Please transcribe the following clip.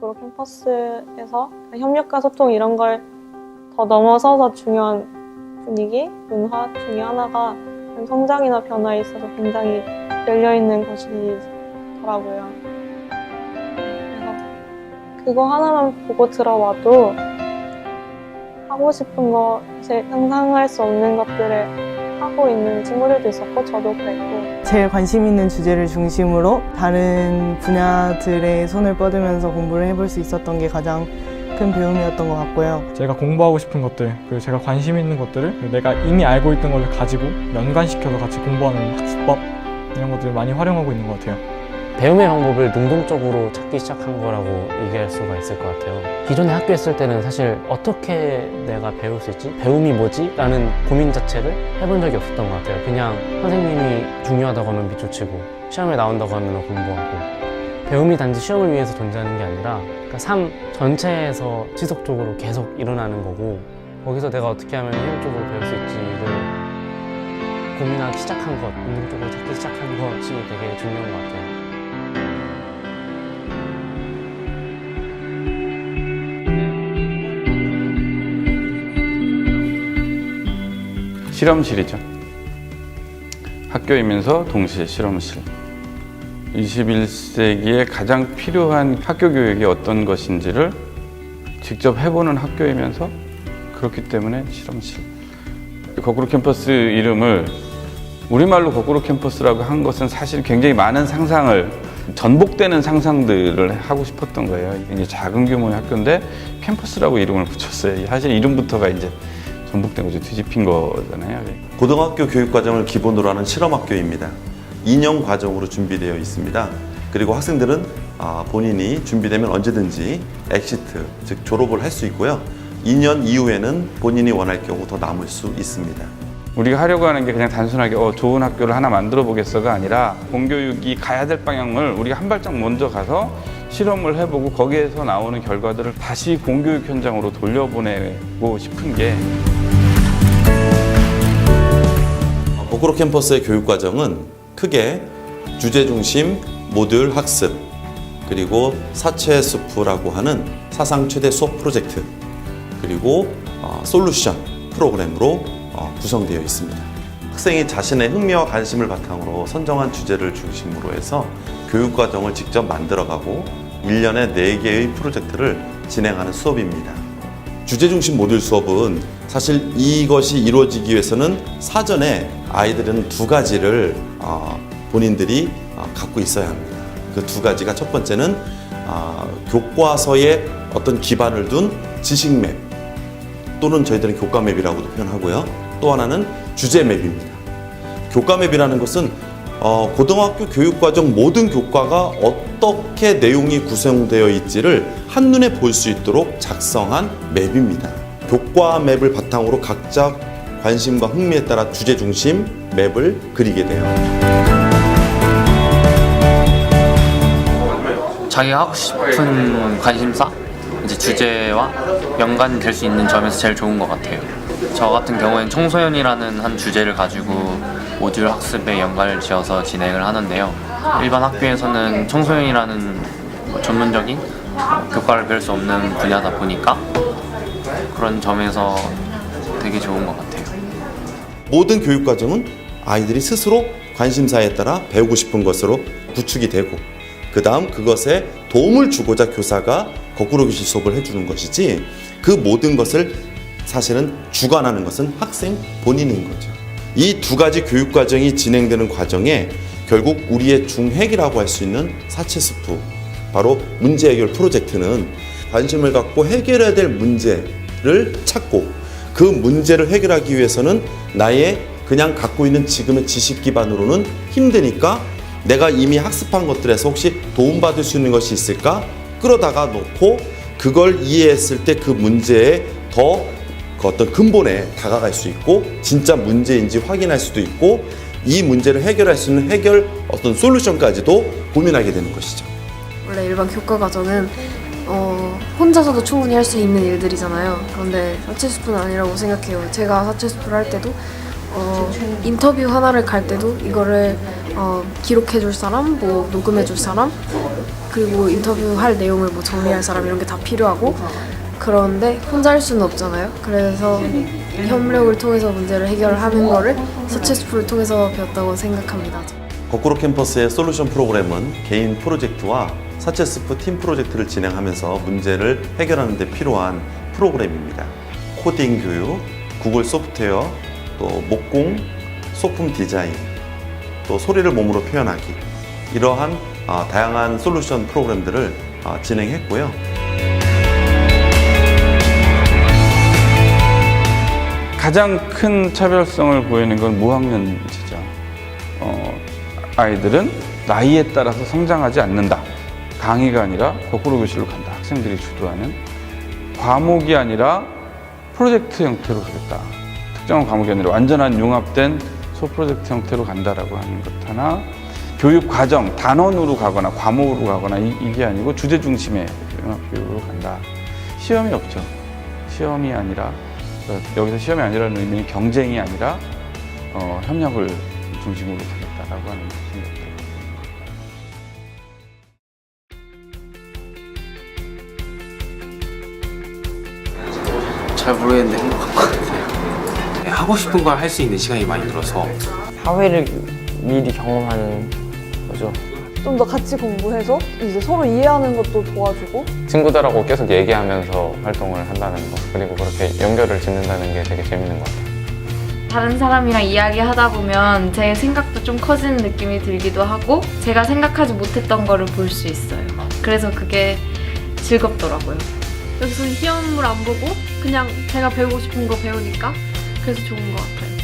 거꾸로 캠퍼스에서 협력과 소통 이런 걸 더 넘어서서 중요한 분위기, 문화 중에 하나가 성장이나 변화에 있어서 굉장히 열려있는 곳이더라고요. 그래서 그거 하나만 보고 들어와도 하고 싶은 거, 제 상상할 수 없는 것들을 하고 있는 친구들도 있었고 저도 그랬고 제일 관심 있는 주제를 중심으로 다른 분야들에 손을 뻗으면서 공부를 해볼 수 있었던 게 가장 큰 배움이었던 것 같고요. 제가 공부하고 싶은 것들, 그리고 제가 관심 있는 것들을 그리고 내가 이미 알고 있던 걸 가지고 연관시켜서 같이 공부하는 학습법 이런 것들을 많이 활용하고 있는 것 같아요. 배움의 방법을 능동적으로 찾기 시작한 거라고 얘기할 수가 있을 것 같아요. 기존에 학교에 있을 때는 사실 어떻게 내가 배울 수 있지? 배움이 뭐지? 라는 고민 자체를 해본 적이 없었던 것 같아요. 그냥 선생님이 중요하다고 하면 밑줄 치고 시험에 나온다고 하면 공부하고 배움이 단지 시험을 위해서 존재하는 게 아니라 그러니까 삶 전체에서 지속적으로 계속 일어나는 거고 거기서 내가 어떻게 하면 효율적으로 배울 수 있지를 고민하기 시작한 것, 능동적으로 찾기 시작한 것이 되게 중요한 것 같아요. 실험실이죠. 학교이면서 동시에 실험실. 21세기에 가장 필요한 학교 교육이 어떤 것인지를 직접 해보는 학교이면서 그렇기 때문에 실험실. 거꾸로 캠퍼스 이름을 우리말로 거꾸로 캠퍼스라고 한 것은 사실 굉장히 많은 상상을, 전복되는 상상들을 하고 싶었던 거예요. 이게 작은 규모의 학교인데 캠퍼스라고 이름을 붙였어요. 사실 이름부터가 이제 전복된 거죠. 뒤집힌 거잖아요. 고등학교 교육과정을 기본으로 하는 실험학교입니다. 2년 과정으로 준비되어 있습니다. 그리고 학생들은 본인이 준비되면 언제든지 엑시트, 즉 졸업을 할 수 있고요. 2년 이후에는 본인이 원할 경우 더 남을 수 있습니다. 우리가 하려고 하는 게 그냥 단순하게 좋은 학교를 하나 만들어 보겠어가 아니라 공교육이 가야 될 방향을 우리가 한 발짝 먼저 가서 실험을 해보고 거기에서 나오는 결과들을 다시 공교육 현장으로 돌려보내고 싶은 게 거꾸로 캠퍼스의 교육과정은 크게 주제 중심 모듈 학습, 그리고 사채 숲이라고 하는 사상 최대 수업 프로젝트, 그리고 솔루션 프로그램으로 구성되어 있습니다. 학생이 자신의 흥미와 관심을 바탕으로 선정한 주제를 중심으로 해서 교육과정을 직접 만들어가고 1년에 4개의 프로젝트를 진행하는 수업입니다. 주제 중심 모듈 수업은 사실 이것이 이루어지기 위해서는 사전에 아이들은 2가지를 본인들이 갖고 있어야 합니다. 그 2가지가 첫 번째는 교과서에 어떤 기반을 둔 지식맵 또는 저희들은 교과맵이라고도 표현하고요. 또 하나는 주제맵입니다. 교과맵이라는 것은 고등학교 교육과정 모든 교과가 어떻게 내용이 구성되어 있지를 한눈에 볼 수 있도록 작성한 맵입니다. 교과 맵을 바탕으로 각자 관심과 흥미에 따라 주제 중심 맵을 그리게 돼요. 자기가 하고 싶은 관심사, 이제 주제와 연관될 수 있는 점에서 제일 좋은 것 같아요. 저 같은 경우에는 청소년이라는 한 주제를 가지고 모듈 학습에 연관을 지어서 진행을 하는데요. 일반 학교에서는 청소년이라는 전문적인 교과를 배울 수 없는 분야다 보니까 그런 점에서 되게 좋은 것 같아요. 모든 교육과정은 아이들이 스스로 관심사에 따라 배우고 싶은 것으로 구축이 되고 그 다음 그것에 도움을 주고자 교사가 거꾸로 교실 수업을 해주는 것이지 그 모든 것을 사실은 주관하는 것은 학생 본인인 거죠. 이 2가지 교육과정이 진행되는 과정에 결국 우리의 중핵이라고 할 수 있는 사채스프, 바로 문제 해결 프로젝트는 관심을 갖고 해결해야 될 문제를 찾고 그 문제를 해결하기 위해서는 나의 그냥 갖고 있는 지금의 지식 기반으로는 힘드니까 내가 이미 학습한 것들에서 혹시 도움받을 수 있는 것이 있을까? 끌어다가 놓고 그걸 이해했을 때 그 문제에 더 어떤 근본에 다가갈 수 있고 진짜 문제인지 확인할 수도 있고 이 문제를 해결할 수 있는 해결 어떤 솔루션까지도 고민하게 되는 것이죠. 원래 일반 교과 과정은 혼자서도 충분히 할 수 있는 일들이잖아요. 그런데 사채숲은 아니라고 생각해요. 제가 사채숲을 할 때도 인터뷰 하나를 갈 때도 이거를 기록해 줄 사람, 뭐 녹음해 줄 사람, 그리고 인터뷰할 내용을 뭐 정리할 사람 이런 게 다 필요하고 그런데 혼자 할 수는 없잖아요. 그래서 협력을 통해서 문제를 해결하는 거를 서체스프를 통해서 배웠다고 생각합니다. 거꾸로 캠퍼스의 솔루션 프로그램은 개인 프로젝트와 사체스프 팀 프로젝트를 진행하면서 문제를 해결하는 데 필요한 프로그램입니다. 코딩 교육, 구글 소프트웨어, 또 목공, 소품 디자인, 또 소리를 몸으로 표현하기 이러한 다양한 솔루션 프로그램들을 진행했고요. 가장 큰 차별성을 보이는 건 무학년제죠. 아이들은 나이에 따라서 성장하지 않는다. 강의가 아니라 거꾸로 교실로 간다. 학생들이 주도하는 과목이 아니라 프로젝트 형태로 가겠다. 특정한 과목이 아니라 완전한 융합된 소프로젝트 형태로 간다라고 하는 것 하나. 교육 과정, 단원으로 가거나 과목으로 가거나 이게 아니고 주제 중심의 교육으로 간다. 시험이 없죠. 시험이 아니라 여기서 시험이 아니라는 의미는 경쟁이 아니라 협력을 중심으로 가겠다라고 하는 생각입니다. 잘 모르겠는데 행복한 것 같아요. 네, 하고 싶은 걸 할 수 있는 시간이 많이 늘어서 사회를 미리 경험하는 거죠. 좀 더 같이 공부해서 이제 서로 이해하는 것도 도와주고 친구들하고 계속 얘기하면서 활동을 한다는 거, 그리고 그렇게 연결을 짓는다는 게 되게 재밌는 것 같아요. 다른 사람이랑 이야기하다 보면 제 생각도 좀 커지는 느낌이 들기도 하고 제가 생각하지 못했던 거를 볼 수 있어요. 그래서 그게 즐겁더라고요. 여기서는 시험을 안 보고 그냥 제가 배우고 싶은 거 배우니까 그래서 좋은 것 같아요.